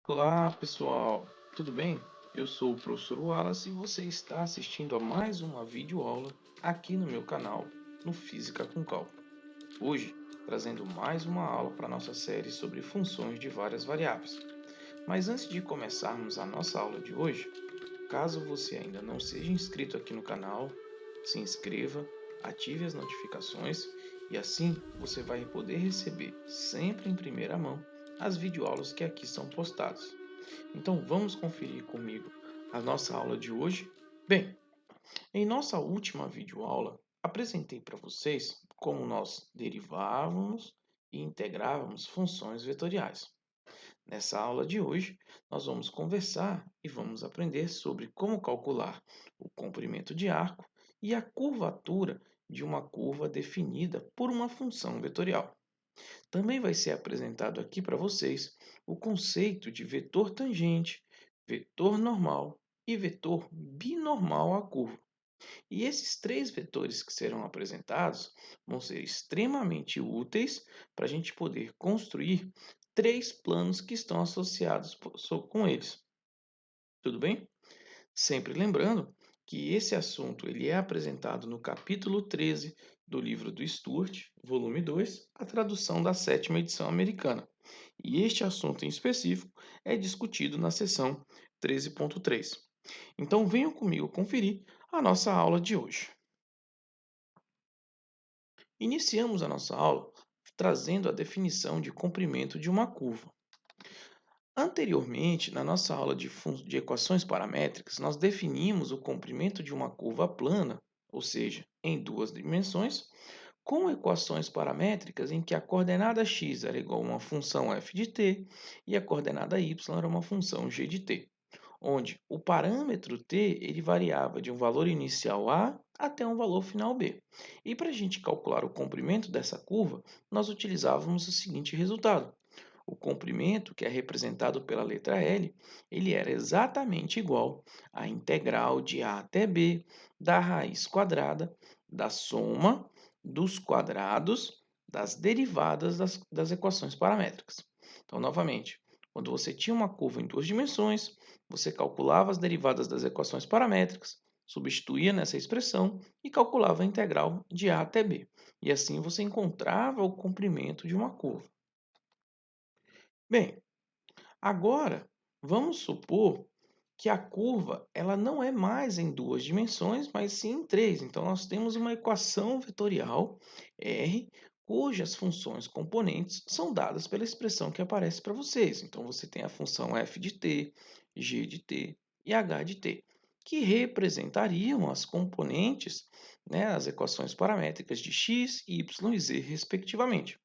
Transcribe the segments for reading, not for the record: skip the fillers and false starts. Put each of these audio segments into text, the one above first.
Olá, pessoal, tudo bem? Eu sou o professor Wallace e você está assistindo a mais uma videoaula aqui no meu canal, no Física com Cálculo. Hoje, trazendo mais uma aula para a nossa série sobre funções de várias variáveis. Mas antes de começarmos a nossa aula de hoje, caso você ainda não seja inscrito aqui no canal, se inscreva, ative as notificações e assim você vai poder receber sempre em primeira mão as videoaulas que aqui são postadas. Então vamos conferir comigo a nossa aula de hoje? Bem, em nossa última videoaula, apresentei para vocês como nós derivávamos e integrávamos funções vetoriais. Nessa aula de hoje, nós vamos conversar e vamos aprender sobre como calcular o comprimento de arco e a curvatura de uma curva definida por uma função vetorial. Também vai ser apresentado aqui para vocês o conceito de vetor tangente, vetor normal e vetor binormal à curva. E esses três vetores que serão apresentados vão ser extremamente úteis para a gente poder construir três planos que estão associados com eles. Tudo bem? Sempre lembrando que esse assunto ele é apresentado no capítulo 13 do livro do Stuart, volume 2, a tradução da sétima edição americana. E este assunto em específico é discutido na seção 13.3. Então venham comigo conferir a nossa aula de hoje. Iniciamos a nossa aula trazendo a definição de comprimento de uma curva. Anteriormente, na nossa aula de equações paramétricas, nós definimos o comprimento de uma curva plana, ou seja, em duas dimensões, com equações paramétricas em que a coordenada x era igual a uma função f de t e a coordenada y era uma função g de t, onde o parâmetro t ele variava de um valor inicial a até um valor final b. E para a gente calcular o comprimento dessa curva, nós utilizávamos o seguinte resultado. O comprimento, que é representado pela letra L, ele era exatamente igual à integral de a até b da raiz quadrada da soma dos quadrados das derivadas das equações paramétricas. Então, novamente, quando você tinha uma curva em duas dimensões, você calculava as derivadas das equações paramétricas, substituía nessa expressão e calculava a integral de a até b. E assim você encontrava o comprimento de uma curva. Bem, agora vamos supor que a curva ela não é mais em duas dimensões, mas sim em três. Então nós temos uma equação vetorial R, cujas funções componentes são dadas pela expressão que aparece para vocês. Então você tem a função f de t, g de t e h de t, que representariam as componentes, né, as equações paramétricas de x, y e z, respectivamente.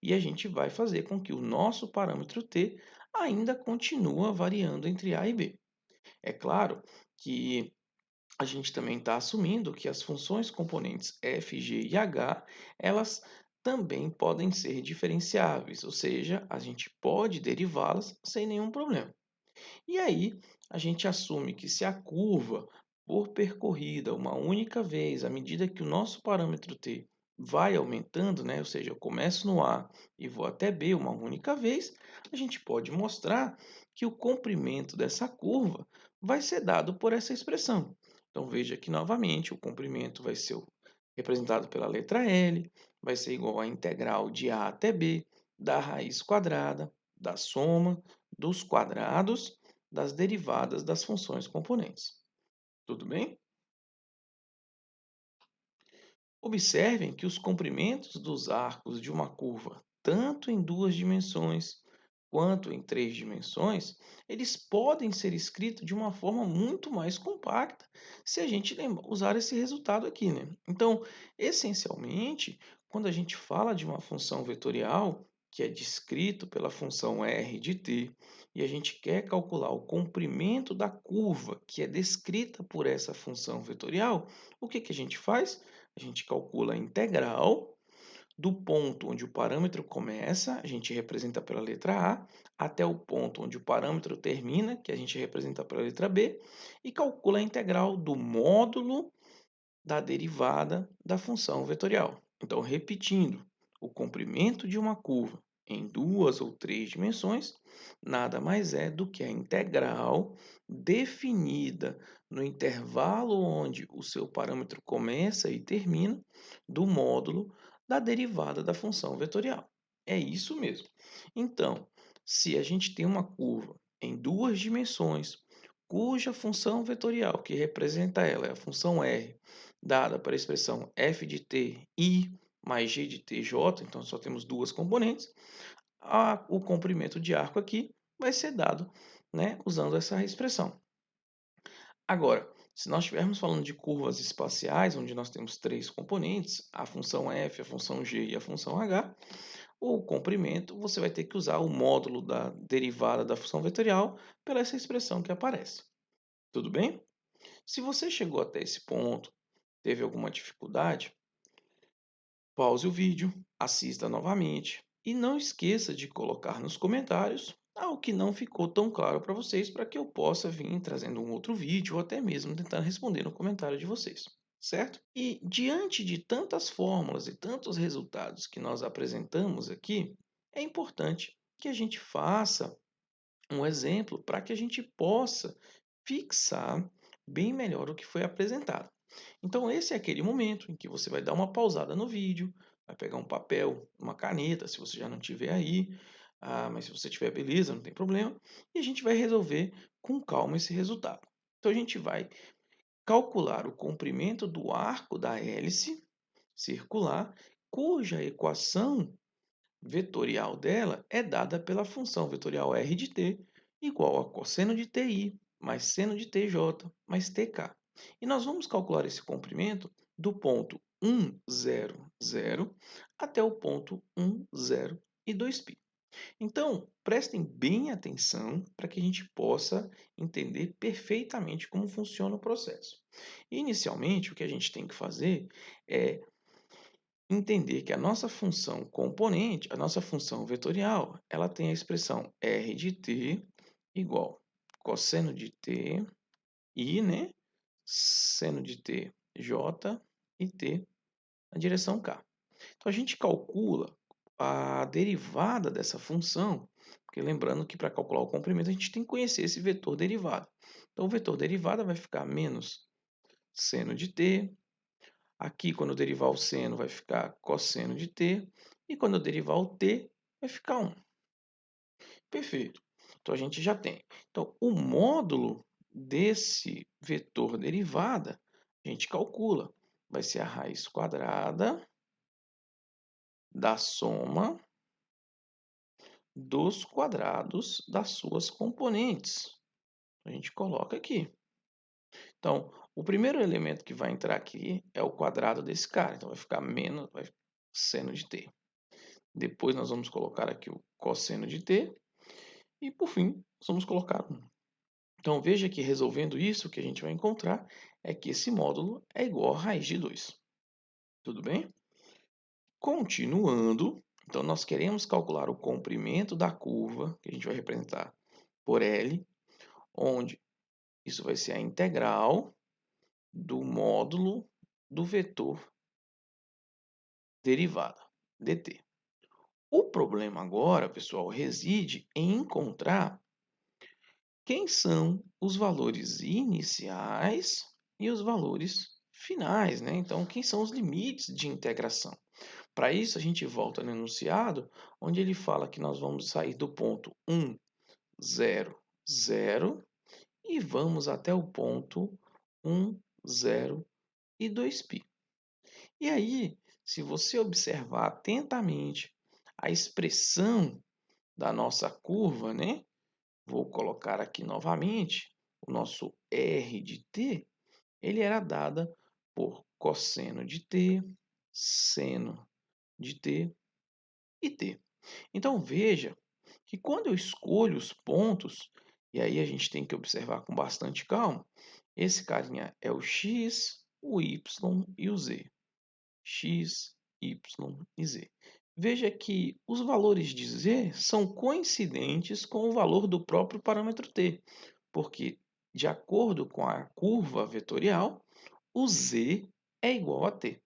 E a gente vai fazer com que o nosso parâmetro t ainda continua variando entre A e B. É claro que a gente também está assumindo que as funções componentes f, g e h, elas também podem ser diferenciáveis, ou seja, a gente pode derivá-las sem nenhum problema. E aí, a gente assume que se a curva for percorrida uma única vez, à medida que o nosso parâmetro t vai aumentando, né? Ou seja, eu começo no A e vou até B uma única vez, a gente pode mostrar que o comprimento dessa curva vai ser dado por essa expressão. Então, veja que novamente o comprimento vai ser representado pela letra L, vai ser igual à integral de A até B da raiz quadrada, da soma dos quadrados das derivadas das funções componentes. Tudo bem? Observem que os comprimentos dos arcos de uma curva, tanto em duas dimensões quanto em três dimensões, eles podem ser escritos de uma forma muito mais compacta se a gente usar esse resultado aqui, né? Então, essencialmente, quando a gente fala de uma função vetorial, que é descrito pela função r de t, e a gente quer calcular o comprimento da curva, que é descrita por essa função vetorial, o que que a gente faz? A gente calcula a integral do ponto onde o parâmetro começa, a gente representa pela letra A, até o ponto onde o parâmetro termina, que a gente representa pela letra B, e calcula a integral do módulo da derivada da função vetorial. Então, repetindo, o comprimento de uma curva em 2 ou 3 dimensões, nada mais é do que a integral definida no intervalo onde o seu parâmetro começa e termina do módulo da derivada da função vetorial. É isso mesmo. Então, se a gente tem uma curva em 2 dimensões, cuja função vetorial que representa ela é a função r, dada pela expressão f de t i mais g de tj, então só temos 2 componentes, o comprimento de arco aqui vai ser dado, né, usando essa expressão. Agora, se nós estivermos falando de curvas espaciais, onde nós temos 3 componentes, a função f, a função g e a função h, o comprimento você vai ter que usar o módulo da derivada da função vetorial pela essa expressão que aparece. Tudo bem? Se você chegou até esse ponto, teve alguma dificuldade, pause o vídeo, assista novamente e não esqueça de colocar nos comentários algo que não ficou tão claro para vocês, para que eu possa vir trazendo um outro vídeo ou até mesmo tentar responder no comentário de vocês, certo? E diante de tantas fórmulas e tantos resultados que nós apresentamos aqui, é importante que a gente faça um exemplo para que a gente possa fixar bem melhor o que foi apresentado. Então, esse é aquele momento em que você vai dar uma pausada no vídeo, vai pegar um papel, uma caneta, se você já não tiver aí, mas se você tiver, beleza, não tem problema, e a gente vai resolver com calma esse resultado. Então, a gente vai calcular o comprimento do arco da hélice circular, cuja equação vetorial dela é dada pela função vetorial r de t igual a cosseno de ti mais seno de tj mais tk. E nós vamos calcular esse comprimento do ponto 1, 0, 0 até o ponto 1, 0 e 2π. Então, prestem bem atenção para que a gente possa entender perfeitamente como funciona o processo. Inicialmente, o que a gente tem que fazer é entender que a nossa função componente, a nossa função vetorial, ela tem a expressão r de t igual cosseno de t i, né, seno de t j e t na direção k. Então a gente calcula a derivada dessa função, porque lembrando que para calcular o comprimento a gente tem que conhecer esse vetor derivado. Então o vetor derivada vai ficar menos seno de t. Aqui, quando eu derivar o seno, vai ficar cosseno de t. E quando eu derivar o t, vai ficar 1. Perfeito. Então, a gente já tem. Então, o módulo desse vetor derivada, a gente calcula. Vai ser a raiz quadrada da soma dos quadrados das suas componentes. A gente coloca aqui. Então, o primeiro elemento que vai entrar aqui é o quadrado desse cara. Então, vai ficar menos seno de t. Depois nós vamos colocar aqui o cosseno de t. E por fim, nós vamos colocar 1. Então veja que resolvendo isso, o que a gente vai encontrar é que esse módulo é igual a raiz de 2. Tudo bem? Continuando, então nós queremos calcular o comprimento da curva, que a gente vai representar por L, onde isso vai ser a integral do módulo do vetor derivada, dt. O problema agora, pessoal, reside em encontrar quem são os valores iniciais e os valores finais, né? Então, quem são os limites de integração? Para isso, a gente volta no enunciado, onde ele fala que nós vamos sair do ponto 1, 0, 0 e vamos até o ponto 1, 0 e 2π. E aí, se você observar atentamente a expressão da nossa curva, né? Vou colocar aqui novamente o nosso r de t, ele era dada por cosseno de t, seno de t e t. Então veja que quando eu escolho os pontos, e aí a gente tem que observar com bastante calma, esse carinha é o x, o y e o z. X, y e z. Veja que os valores de z são coincidentes com o valor do próprio parâmetro t, porque, de acordo com a curva vetorial, o z é igual a t.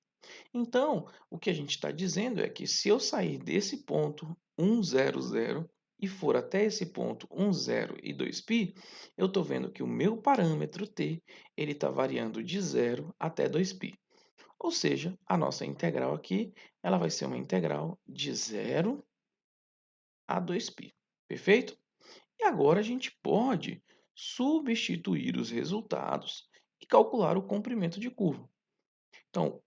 Então, o que a gente está dizendo é que se eu sair desse ponto 1, 0, 0 e for até esse ponto 1, 0 e 2π, eu estou vendo que o meu parâmetro t ele está variando de 0 até 2π. Ou seja, a nossa integral aqui ela vai ser uma integral de 0 a 2π. Perfeito? E agora a gente pode substituir os resultados e calcular o comprimento de curva. Então,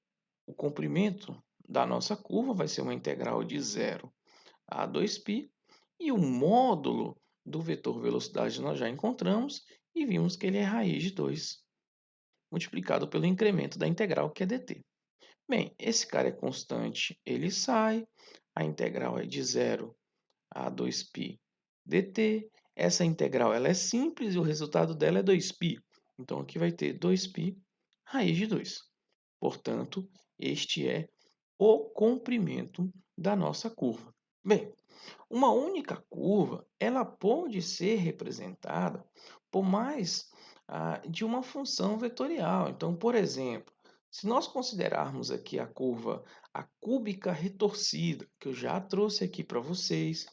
o comprimento da nossa curva vai ser uma integral de 0 a 2π e o módulo do vetor velocidade nós já encontramos e vimos que ele é raiz de 2 multiplicado pelo incremento da integral, que é dt. Bem, esse cara é constante, ele sai, a integral é de 0 a 2π dt. Essa integral ela é simples e o resultado dela é 2π. Então, aqui vai ter 2π raiz de 2. Portanto, este é o comprimento da nossa curva. Bem, uma única curva ela pode ser representada por mais de uma função vetorial. Então, por exemplo, se nós considerarmos aqui a curva a cúbica retorcida, que eu já trouxe aqui para vocês,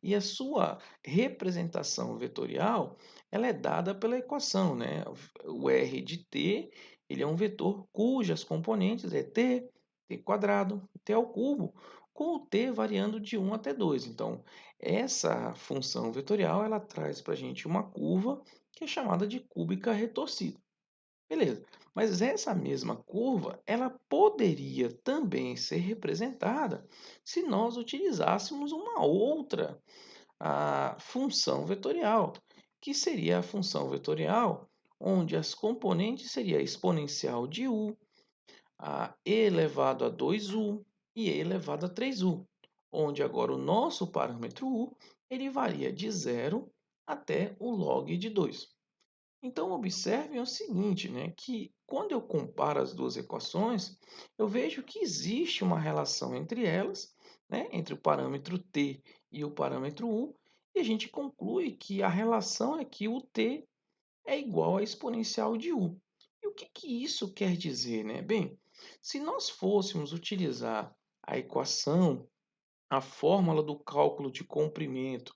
e a sua representação vetorial ela é dada pela equação, né? O r de t ele é um vetor cujas componentes é t, t quadrado, t ao cubo, com o t variando de 1 até 2. Então, essa função vetorial ela traz para a gente uma curva que é chamada de cúbica retorcida. Beleza, mas essa mesma curva ela poderia também ser representada se nós utilizássemos uma outra função vetorial, que seria a função vetorial onde as componentes seria a exponencial de u, a e elevado a 2u e e elevado a 3u, onde agora o nosso parâmetro u ele varia de 0 até o log de 2. Então, observem o seguinte, né, que quando eu comparo as duas equações, eu vejo que existe uma relação entre elas, né, entre o parâmetro t e o parâmetro u, e a gente conclui que a relação é que o t é igual à exponencial de u. E o que, que isso quer dizer, né? Bem, se nós fôssemos utilizar a equação, a fórmula do cálculo de comprimento,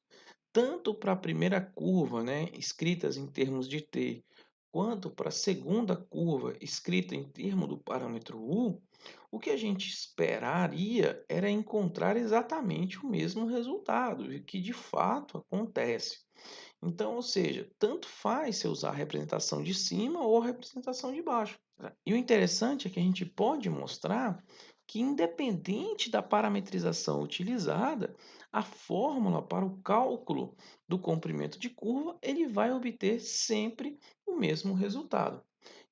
tanto para a primeira curva, né, escritas em termos de t, quanto para a segunda curva, escrita em termos do parâmetro u, o que a gente esperaria era encontrar exatamente o mesmo resultado, e que de fato acontece. Então, ou seja, tanto faz se usar a representação de cima ou a representação de baixo. E o interessante é que a gente pode mostrar que, independente da parametrização utilizada, a fórmula para o cálculo do comprimento de curva ele vai obter sempre o mesmo resultado.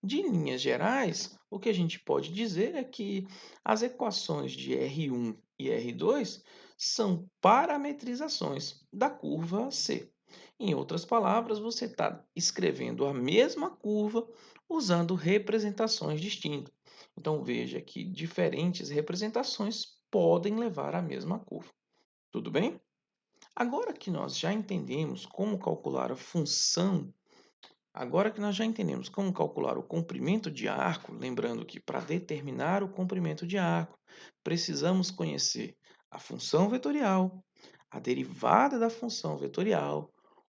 De linhas gerais, o que a gente pode dizer é que as equações de R1 e R2 são parametrizações da curva C. Em outras palavras, você está escrevendo a mesma curva usando representações distintas. Então veja que diferentes representações podem levar à mesma curva. Tudo bem? Agora que nós já entendemos como calcular a função, agora que nós já entendemos como calcular o comprimento de arco, lembrando que para determinar o comprimento de arco, precisamos conhecer a função vetorial, a derivada da função vetorial,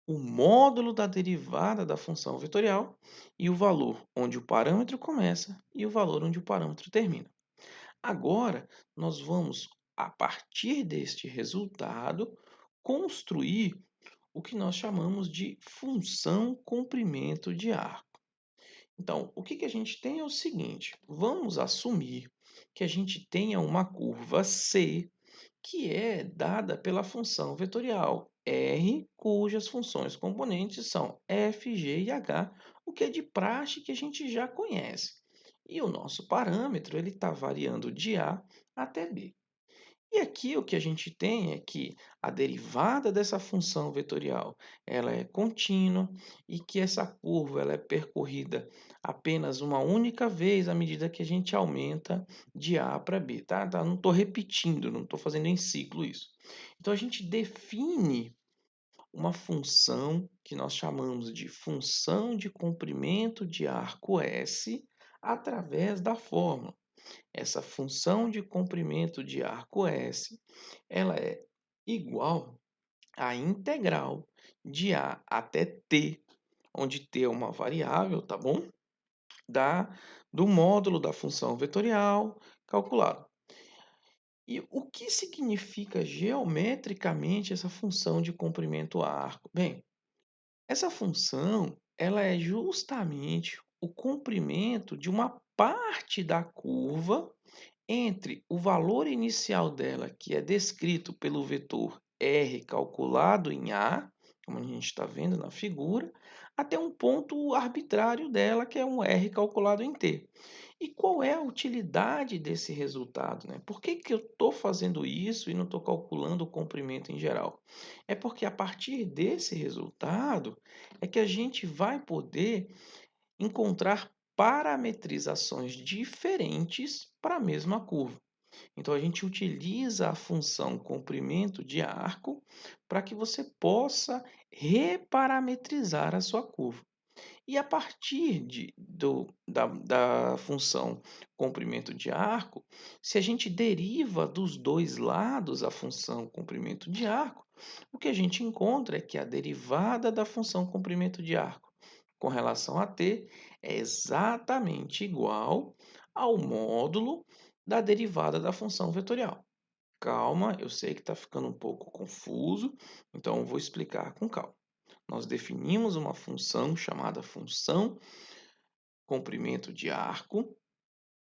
o módulo da derivada da função vetorial e o valor onde o parâmetro começa e o valor onde o parâmetro termina. Agora, nós vamos, a partir deste resultado, construir o que nós chamamos de função comprimento de arco. Então, o que a gente tem é o seguinte: vamos assumir que a gente tenha uma curva C que é dada pela função vetorial R, cujas funções componentes são f, g e h, o que é de praxe que a gente já conhece. E o nosso parâmetro ele está variando de a até b. E aqui o que a gente tem é que a derivada dessa função vetorial ela é contínua e que essa curva ela é percorrida apenas uma única vez à medida que a gente aumenta de A para B. Não estou repetindo, não estou fazendo em ciclo isso. Então a gente define uma função que nós chamamos de função de comprimento de arco S através da fórmula. essa função de comprimento de arco S, ela é igual à integral de A até T, onde T é uma variável, tá bom? Do módulo da função vetorial calculado. E o que significa geometricamente essa função de comprimento arco? Bem, essa função ela é justamente o comprimento de uma parte da curva entre o valor inicial dela, que é descrito pelo vetor r calculado em A, como a gente está vendo na figura, até um ponto arbitrário dela, que é um r calculado em t. E qual é a utilidade desse resultado, né? Por que que eu estou fazendo isso e não estou calculando o comprimento em geral? É porque a partir desse resultado é que a gente vai poder encontrar parametrizações diferentes para a mesma curva. Então a gente utiliza a função comprimento de arco para que você possa reparametrizar a sua curva. E a partir da função comprimento de arco, se a gente deriva dos dois lados a função comprimento de arco, o que a gente encontra é que a derivada da função comprimento de arco com relação a t é exatamente igual ao módulo da derivada da função vetorial. Calma, eu sei que está ficando um pouco confuso, então eu vou explicar com calma. Nós definimos uma função chamada função comprimento de arco,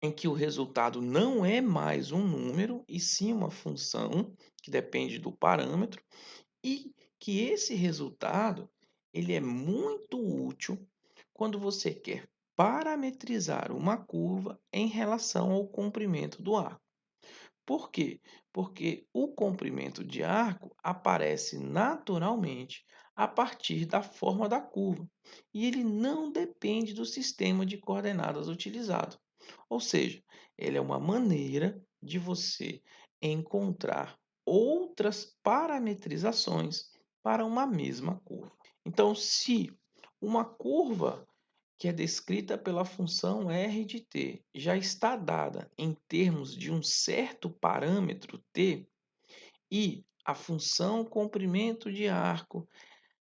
em que o resultado não é mais um número, e sim uma função que depende do parâmetro, e que esse resultado ele é muito útil quando você quer parametrizar uma curva em relação ao comprimento do arco. Por quê? Porque o comprimento de arco aparece naturalmente a partir da forma da curva e ele não depende do sistema de coordenadas utilizado. Ou seja, ele é uma maneira de você encontrar outras parametrizações para uma mesma curva. Então, se uma curva que é descrita pela função r de t, já está dada em termos de um certo parâmetro t, e a função comprimento de arco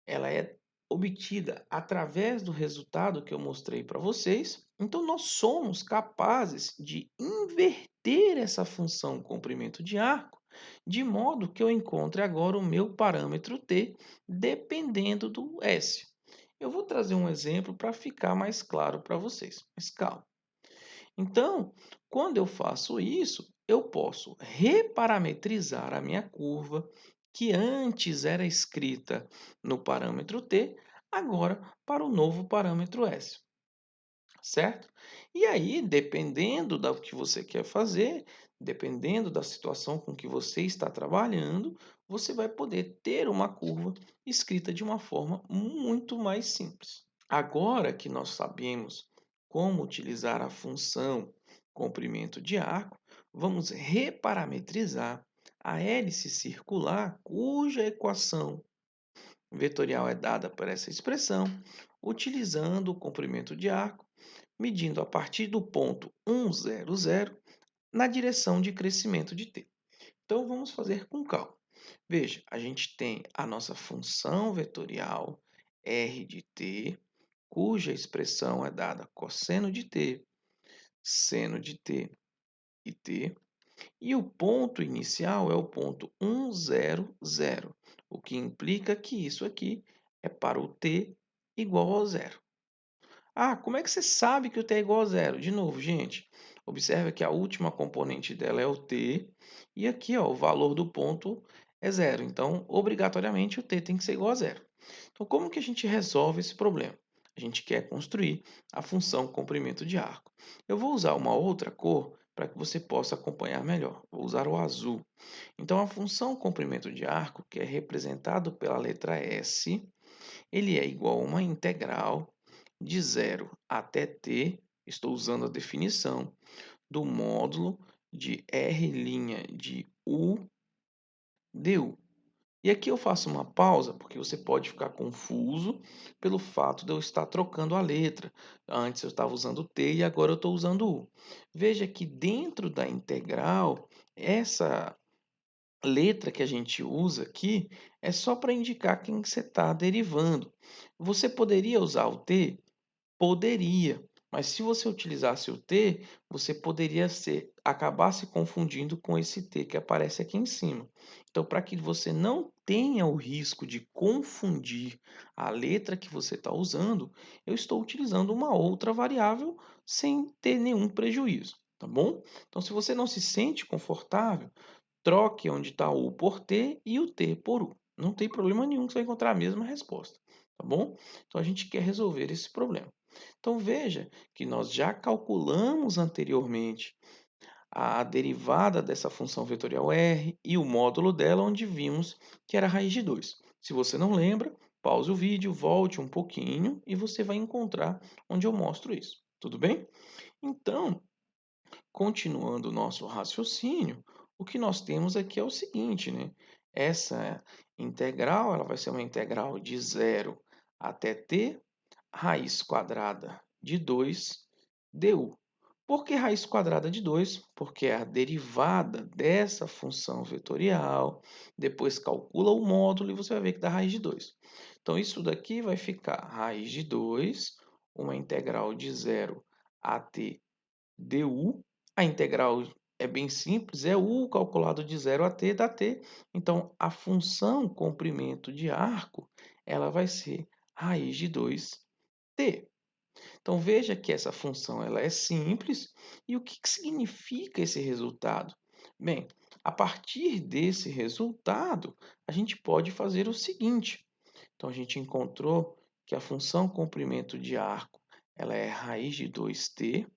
ela é obtida através do resultado que eu mostrei para vocês, então nós somos capazes de inverter essa função comprimento de arco, de modo que eu encontre agora o meu parâmetro t dependendo do s. Eu vou trazer um exemplo para ficar mais claro para vocês, mas calma. Então, quando eu faço isso, eu posso reparametrizar a minha curva, que antes era escrita no parâmetro t, agora para o novo parâmetro s, certo? E aí, dependendo do que você quer fazer, dependendo da situação com que você está trabalhando, você vai poder ter uma curva escrita de uma forma muito mais simples. Agora que nós sabemos como utilizar a função comprimento de arco, vamos reparametrizar a hélice circular cuja equação vetorial é dada por essa expressão, utilizando o comprimento de arco, medindo a partir do ponto 1,0,0 na direção de crescimento de t. Então vamos fazer com calma. Veja, a gente tem a nossa função vetorial r de t, cuja expressão é dada cosseno de t, seno de t e t, e o ponto inicial é o ponto 1,0,0, o que implica que isso aqui é para o t igual a zero. Ah, como é que você sabe que o t é igual a zero? De novo, gente, observe que a última componente dela é o t, e aqui ó, o valor do ponto é zero. Então, obrigatoriamente, o t tem que ser igual a zero. Então, como que a gente resolve esse problema? A gente quer construir a função comprimento de arco. Eu vou usar uma outra cor para que você possa acompanhar melhor. Vou usar o azul. Então, a função comprimento de arco, que é representado pela letra S, ele é igual a uma integral de 0 até t, estou usando a definição, do módulo de r' de u du. E aqui eu faço uma pausa, porque você pode ficar confuso pelo fato de eu estar trocando a letra. Antes eu estava usando T e agora eu estou usando U. Veja que dentro da integral, essa letra que a gente usa aqui é só para indicar quem que você está derivando. Você poderia usar o T? Poderia, mas se você utilizasse o T, você poderia acabar se confundindo com esse T que aparece aqui em cima. Então, para que você não tenha o risco de confundir a letra que você está usando, eu estou utilizando uma outra variável sem ter nenhum prejuízo, tá bom? Então, se você não se sente confortável, troque onde está o U por T e o T por U. Não tem problema nenhum que você vai encontrar a mesma resposta, tá bom? Então, a gente quer resolver esse problema. Então veja que nós já calculamos anteriormente a derivada dessa função vetorial r e o módulo dela, onde vimos que era a raiz de 2. Se você não lembra, pause o vídeo, volte um pouquinho e você vai encontrar onde eu mostro isso. Tudo bem? Então, continuando o nosso raciocínio, o que nós temos aqui é o seguinte, né? Essa integral ela vai ser uma integral de 0 até t raiz quadrada de 2 du. Por que raiz quadrada de 2? Porque é a derivada dessa função vetorial, depois calcula o módulo e você vai ver que dá raiz de 2. Então, isso daqui vai ficar raiz de 2, uma integral de 0 a t du. A integral é bem simples, é u calculado de 0 a t dá t. Então, a função comprimento de arco, ela vai ser raiz de 2t. Então veja que essa função ela é simples e o que significa esse resultado? Bem, a partir desse resultado, a gente pode fazer o seguinte. Então a gente encontrou que a função comprimento de arco ela é raiz de 2t,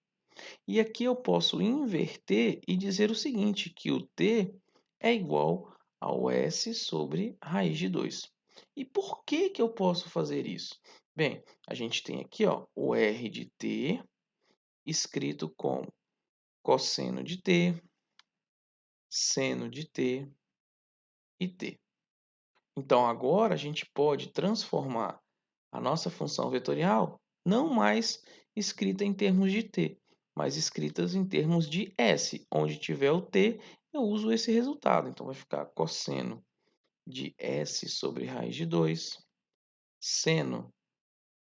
e aqui eu posso inverter e dizer o seguinte, que o t é igual ao s sobre raiz de 2. E por que que eu posso fazer isso? Bem, a gente tem aqui ó, o r de t escrito como cosseno de t, seno de t e t. Então agora a gente pode transformar a nossa função vetorial não mais escrita em termos de t, mas escritas em termos de s. Onde tiver o t, eu uso esse resultado. Então vai ficar cosseno de s sobre raiz de 2, seno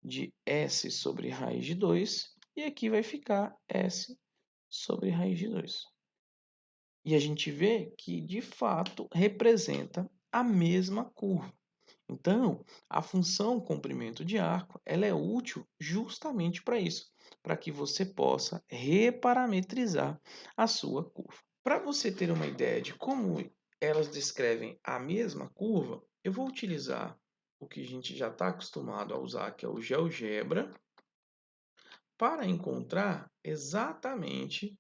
de s sobre raiz de 2, e aqui vai ficar s sobre raiz de 2. E a gente vê que, de fato, representa a mesma curva. Então, a função comprimento de arco ela é útil justamente para isso, para que você possa reparametrizar a sua curva. Para você ter uma ideia de como elas descrevem a mesma curva, eu vou utilizar o que a gente já está acostumado a usar, que é o GeoGebra, para encontrar exatamente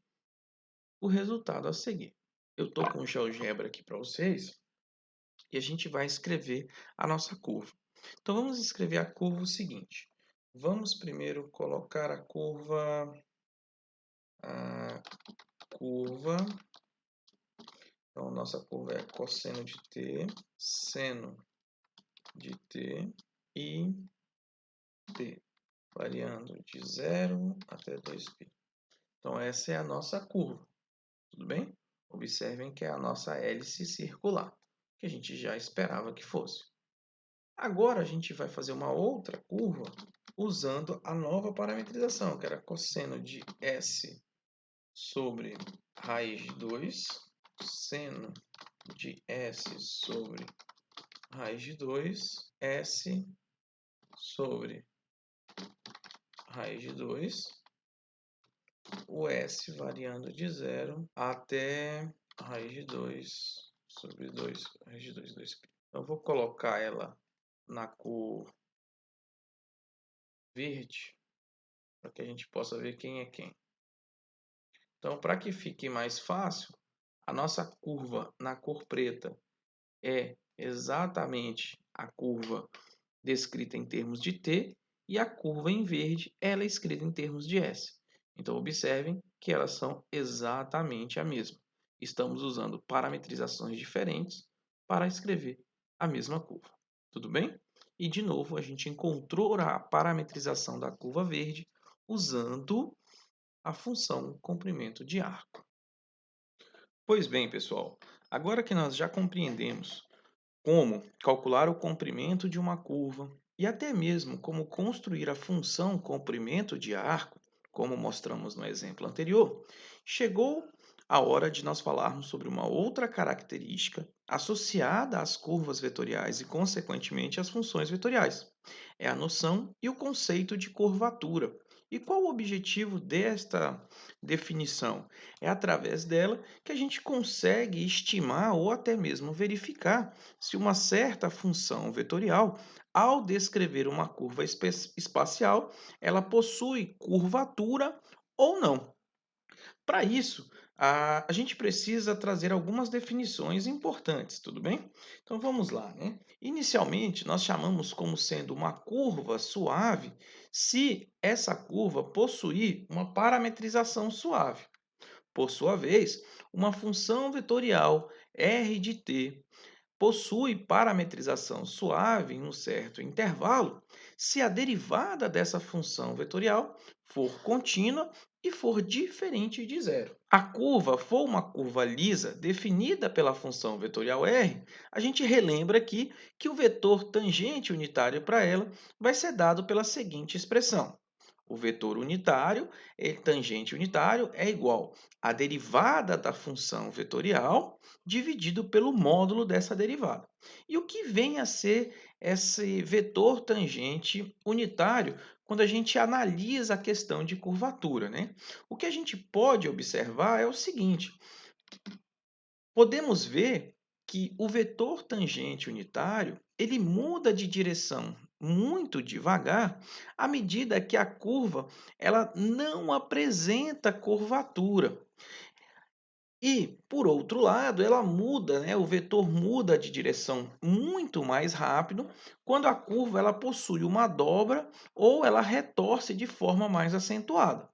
o resultado a seguir. Eu estou com o GeoGebra aqui para vocês e a gente vai escrever a nossa curva. Então vamos escrever a curva o seguinte. Vamos primeiro colocar a curva, então nossa curva é cosseno de t, seno de t e t, variando de 0 até 2π. Então essa é a nossa curva, tudo bem? Observem que é a nossa hélice circular, que a gente já esperava que fosse. Agora a gente vai fazer uma outra curva usando a nova parametrização, que era cosseno de s sobre raiz de 2, seno de s sobre raiz de 2, s sobre raiz de 2, o s variando de 0 até raiz de 2 sobre 2, raiz de 2, 2π. Então, eu vou colocar ela na cor verde, para que a gente possa ver quem é quem. Então, para que fique mais fácil, a nossa curva na cor preta é exatamente a curva descrita em termos de t, e a curva em verde ela é escrita em termos de s. Então, observem que elas são exatamente a mesma. Estamos usando parametrizações diferentes para escrever a mesma curva. Tudo bem? E de novo, a gente encontrou a parametrização da curva verde usando a função comprimento de arco. Pois bem, pessoal, agora que nós já compreendemos como calcular o comprimento de uma curva e até mesmo como construir a função comprimento de arco, como mostramos no exemplo anterior, chegou a hora de nós falarmos sobre uma outra característica associada às curvas vetoriais e, consequentemente, às funções vetoriais. É a noção e o conceito de curvatura. E qual o objetivo desta definição? É através dela que a gente consegue estimar ou até mesmo verificar se uma certa função vetorial, ao descrever uma curva espacial, ela possui curvatura ou não. Para isso, a gente precisa trazer algumas definições importantes, tudo bem? Então vamos lá, né? Inicialmente, nós chamamos como sendo uma curva suave se essa curva possuir uma parametrização suave. Por sua vez, uma função vetorial r de t possui parametrização suave em um certo intervalo se a derivada dessa função vetorial for contínua e for diferente de zero. A curva for uma curva lisa definida pela função vetorial r, a gente relembra aqui que o vetor tangente unitário para ela vai ser dado pela seguinte expressão. O vetor unitário, tangente unitário, é igual à derivada da função vetorial dividido pelo módulo dessa derivada. E o que vem a ser esse vetor tangente unitário quando a gente analisa a questão de curvatura, né? O que a gente pode observar é o seguinte: podemos ver que o vetor tangente unitário ele muda de direção muito devagar à medida que a curva ela não apresenta curvatura. E, por outro lado, ela muda, né? O vetor muda de direção muito mais rápido quando a curva ela possui uma dobra ou ela retorce de forma mais acentuada.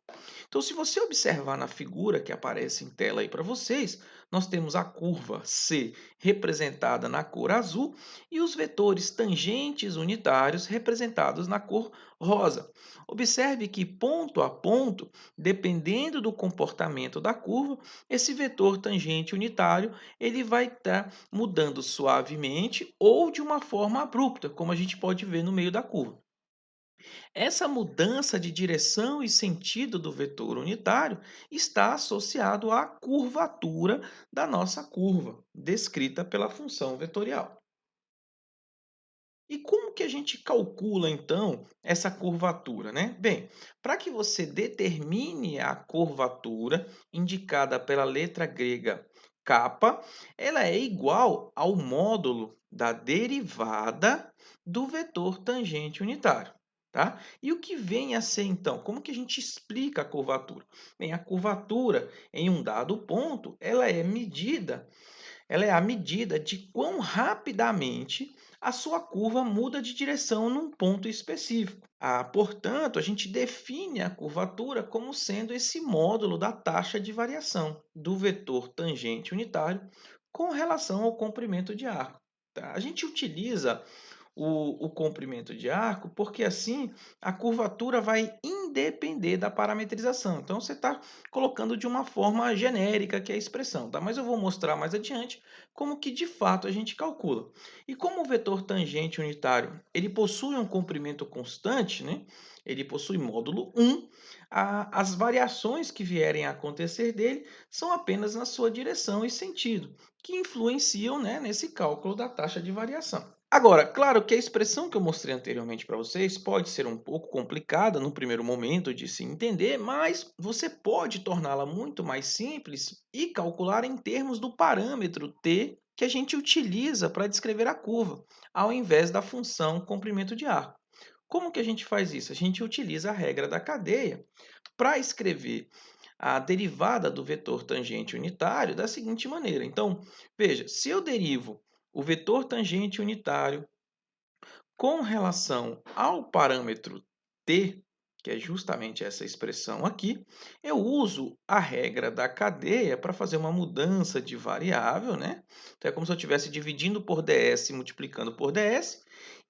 Então, se você observar na figura que aparece em tela aí para vocês, nós temos a curva C representada na cor azul e os vetores tangentes unitários representados na cor rosa. Observe que ponto a ponto, dependendo do comportamento da curva, esse vetor tangente unitário ele vai estar mudando suavemente ou de uma forma abrupta, como a gente pode ver no meio da curva. Essa mudança de direção e sentido do vetor unitário está associado à curvatura da nossa curva, descrita pela função vetorial. E como que a gente calcula então essa curvatura, né? Bem, para que você determine a curvatura indicada pela letra grega kappa, ela é igual ao módulo da derivada do vetor tangente unitário. Tá? E o que vem a ser então? Como que a gente explica a curvatura? Bem, a curvatura em um dado ponto, ela é a medida de quão rapidamente a sua curva muda de direção num ponto específico. Portanto, a gente define a curvatura como sendo esse módulo da taxa de variação do vetor tangente unitário com relação ao comprimento de arco. Tá? A gente utiliza o comprimento de arco, porque assim a curvatura vai independer da parametrização. Então você está colocando de uma forma genérica que é a expressão, tá? Mas eu vou mostrar mais adiante como que de fato a gente calcula. E como o vetor tangente unitário ele possui um comprimento constante, né? Ele possui módulo 1, as variações que vierem a acontecer dele são apenas na sua direção e sentido, que influenciam, né, nesse cálculo da taxa de variação. Agora, claro que a expressão que eu mostrei anteriormente para vocês pode ser um pouco complicada no primeiro momento de se entender, mas você pode torná-la muito mais simples e calcular em termos do parâmetro t que a gente utiliza para descrever a curva, ao invés da função comprimento de arco. Como que a gente faz isso? A gente utiliza a regra da cadeia para escrever a derivada do vetor tangente unitário da seguinte maneira. Então, veja, se eu derivo o vetor tangente unitário com relação ao parâmetro t, que é justamente essa expressão aqui, eu uso a regra da cadeia para fazer uma mudança de variável, né? Então, é como se eu estivesse dividindo por ds e multiplicando por ds,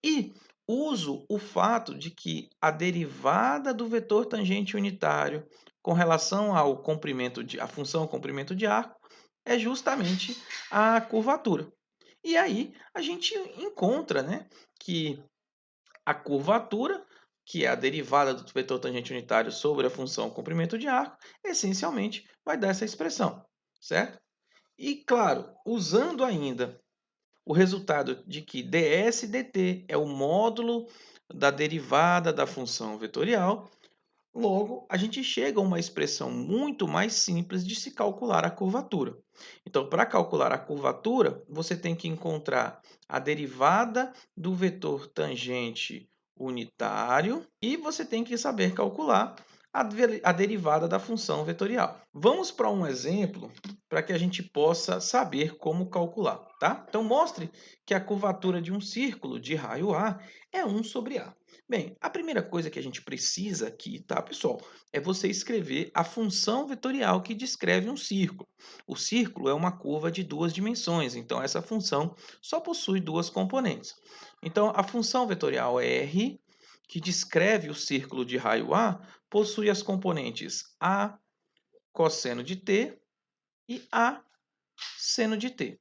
e uso o fato de que a derivada do vetor tangente unitário com relação ao comprimento a função comprimento de arco é justamente a curvatura. E aí a gente encontra, né, que a curvatura, que é a derivada do vetor tangente unitário sobre a função comprimento de arco, essencialmente vai dar essa expressão, certo? E claro, usando ainda o resultado de que ds dt é o módulo da derivada da função vetorial, logo a gente chega a uma expressão muito mais simples de se calcular a curvatura. Então, para calcular a curvatura, você tem que encontrar a derivada do vetor tangente unitário e você tem que saber calcular a derivada da função vetorial. Vamos para um exemplo para que a gente possa saber como calcular, tá? Então, mostre que a curvatura de um círculo de raio A é 1 sobre A. Bem, a primeira coisa que a gente precisa aqui, tá, pessoal, é você escrever a função vetorial que descreve um círculo. O círculo é uma curva de duas dimensões, então essa função só possui duas componentes. Então, a função vetorial R, que descreve o círculo de raio A, possui as componentes A cosseno de t e A seno de t.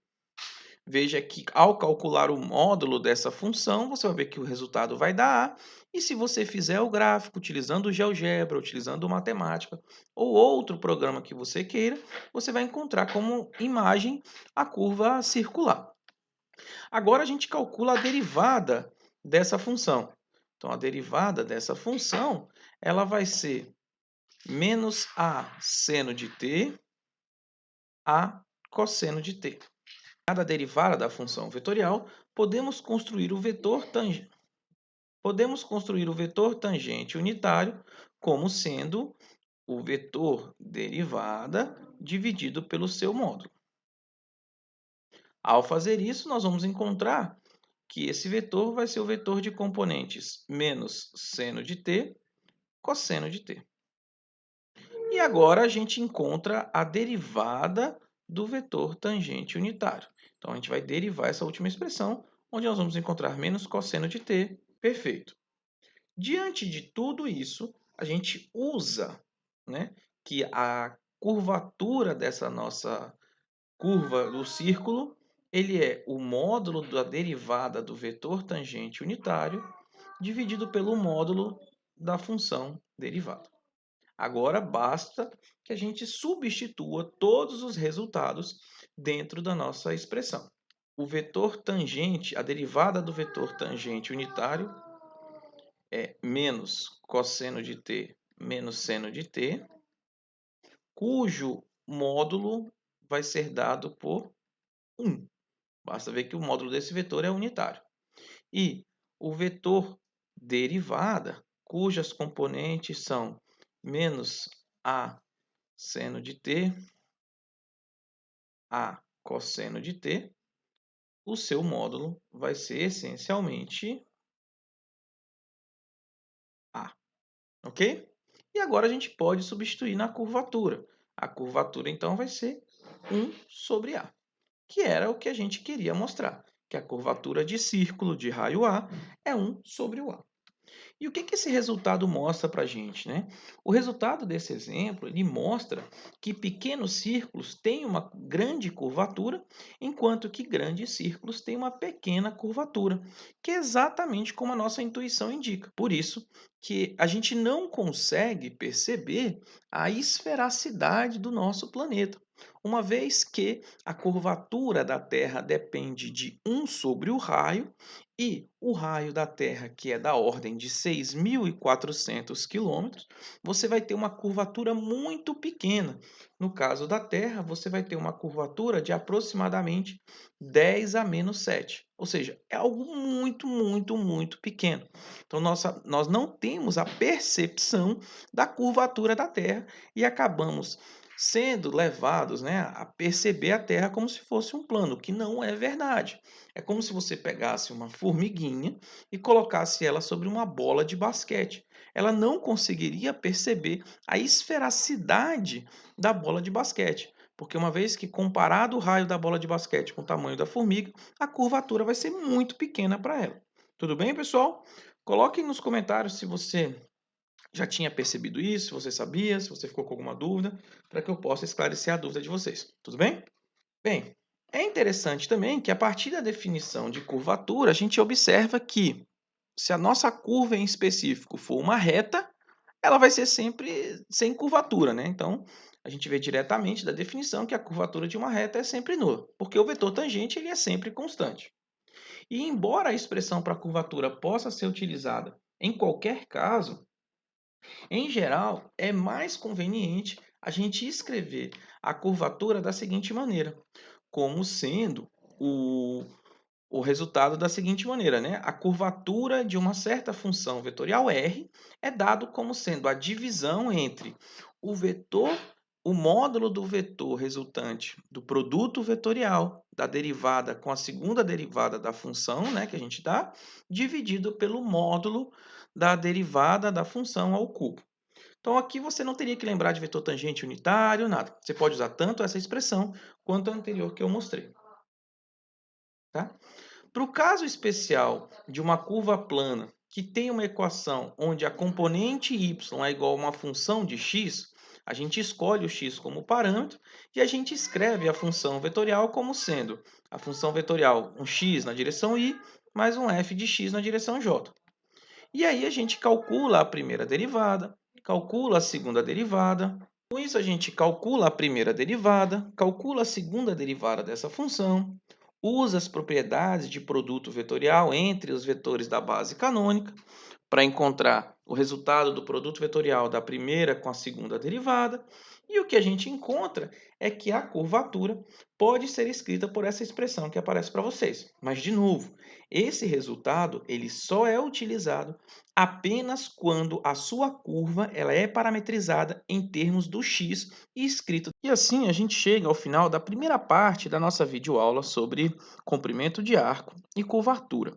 Veja que ao calcular o módulo dessa função, você vai ver que o resultado vai dar A, e se você fizer o gráfico utilizando o GeoGebra, utilizando o Matemática, ou outro programa que você queira, você vai encontrar como imagem a curva circular. Agora a gente calcula a derivada dessa função. Então, a derivada dessa função, ela vai ser menos A seno de t, A cosseno de t. Cada derivada da função vetorial, podemos construir o vetor tangente unitário como sendo o vetor derivada dividido pelo seu módulo. Ao fazer isso, nós vamos encontrar que esse vetor vai ser o vetor de componentes menos seno de t, cosseno de t. E agora a gente encontra a derivada do vetor tangente unitário. Então, a gente vai derivar essa última expressão, onde nós vamos encontrar menos cosseno de t. Perfeito. Diante de tudo isso, a gente usa, né, que a curvatura dessa nossa curva do círculo, ele é o módulo da derivada do vetor tangente unitário dividido pelo módulo da função derivada. Agora basta que a gente substitua todos os resultados dentro da nossa expressão. O vetor tangente, a derivada do vetor tangente unitário é menos cosseno de t menos seno de t, cujo módulo vai ser dado por 1. Basta ver que o módulo desse vetor é unitário. E o vetor derivada, cujas componentes são menos a seno de t, a cosseno de t, o seu módulo vai ser essencialmente a. Ok? E agora a gente pode substituir na curvatura. A curvatura, então, vai ser 1 sobre A, que era o que a gente queria mostrar, que a curvatura de círculo de raio A é 1 sobre o A. E o que esse resultado mostra para a gente, né? O resultado desse exemplo, ele mostra que pequenos círculos têm uma grande curvatura, enquanto que grandes círculos têm uma pequena curvatura, que é exatamente como a nossa intuição indica. Por isso que a gente não consegue perceber a esfericidade do nosso planeta, uma vez que a curvatura da Terra depende de 1 sobre o raio, e o raio da Terra, que é da ordem de 6.400 quilômetros, você vai ter uma curvatura muito pequena. No caso da Terra, você vai ter uma curvatura de aproximadamente 10 a menos 7. Ou seja, é algo muito, muito, muito pequeno. Então, nós não temos a percepção da curvatura da Terra e acabamos sendo levados, né, a perceber a Terra como se fosse um plano, o que não é verdade. É como se você pegasse uma formiguinha e colocasse ela sobre uma bola de basquete. Ela não conseguiria perceber a esfericidade da bola de basquete, porque uma vez que comparado o raio da bola de basquete com o tamanho da formiga, a curvatura vai ser muito pequena para ela. Tudo bem, pessoal? Coloque nos comentários se você já tinha percebido isso, se você sabia, se você ficou com alguma dúvida, para que eu possa esclarecer a dúvida de vocês. Tudo bem? Bem, é interessante também que a partir da definição de curvatura, a gente observa que se a nossa curva em específico for uma reta, ela vai ser sempre sem curvatura, né? Então, a gente vê diretamente da definição que a curvatura de uma reta é sempre nula, porque o vetor tangente ele é sempre constante. E embora a expressão para curvatura possa ser utilizada em qualquer caso, em geral, é mais conveniente a gente escrever a curvatura da seguinte maneira, como sendo o, o resultado da seguinte maneira, né? A curvatura de uma certa função vetorial R é dado como sendo a divisão entre o vetor, o módulo do vetor resultante do produto vetorial da derivada com a segunda derivada da função, né, que a gente dá, dividido pelo módulo da derivada da função ao cubo. Então aqui você não teria que lembrar de vetor tangente unitário, nada. Você pode usar tanto essa expressão quanto a anterior que eu mostrei. Tá? Para o caso especial de uma curva plana que tem uma equação onde a componente y é igual a uma função de x, a gente escolhe o x como parâmetro e a gente escreve a função vetorial como sendo a função vetorial um x na direção y mais um f de x na direção j. E aí a gente calcula a primeira derivada, calcula a segunda derivada. Com isso a gente calcula a primeira derivada, calcula a segunda derivada dessa função, usa as propriedades de produto vetorial entre os vetores da base canônica para encontrar o resultado do produto vetorial da primeira com a segunda derivada. E o que a gente encontra é que a curvatura pode ser escrita por essa expressão que aparece para vocês. Mas, de novo, esse resultado ele só é utilizado apenas quando a sua curva ela é parametrizada em termos do x e escrito. E assim a gente chega ao final da primeira parte da nossa videoaula sobre comprimento de arco e curvatura.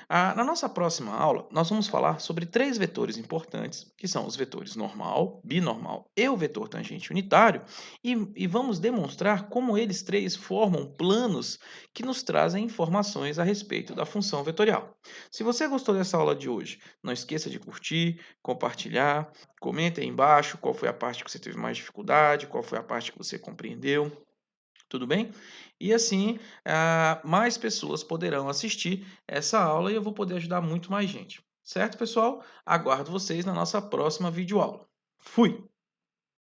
Na nossa próxima aula, nós vamos falar sobre três vetores importantes, que são os vetores normal, binormal e o vetor tangente unitário, e vamos demonstrar como eles três formam planos que nos trazem informações a respeito da função vetorial. Se você gostou dessa aula de hoje, não esqueça de curtir, compartilhar, comenta aí embaixo qual foi a parte que você teve mais dificuldade, qual foi a parte que você compreendeu. Tudo bem? E assim, mais pessoas poderão assistir essa aula e eu vou poder ajudar muito mais gente. Certo, pessoal? Aguardo vocês na nossa próxima videoaula. Fui!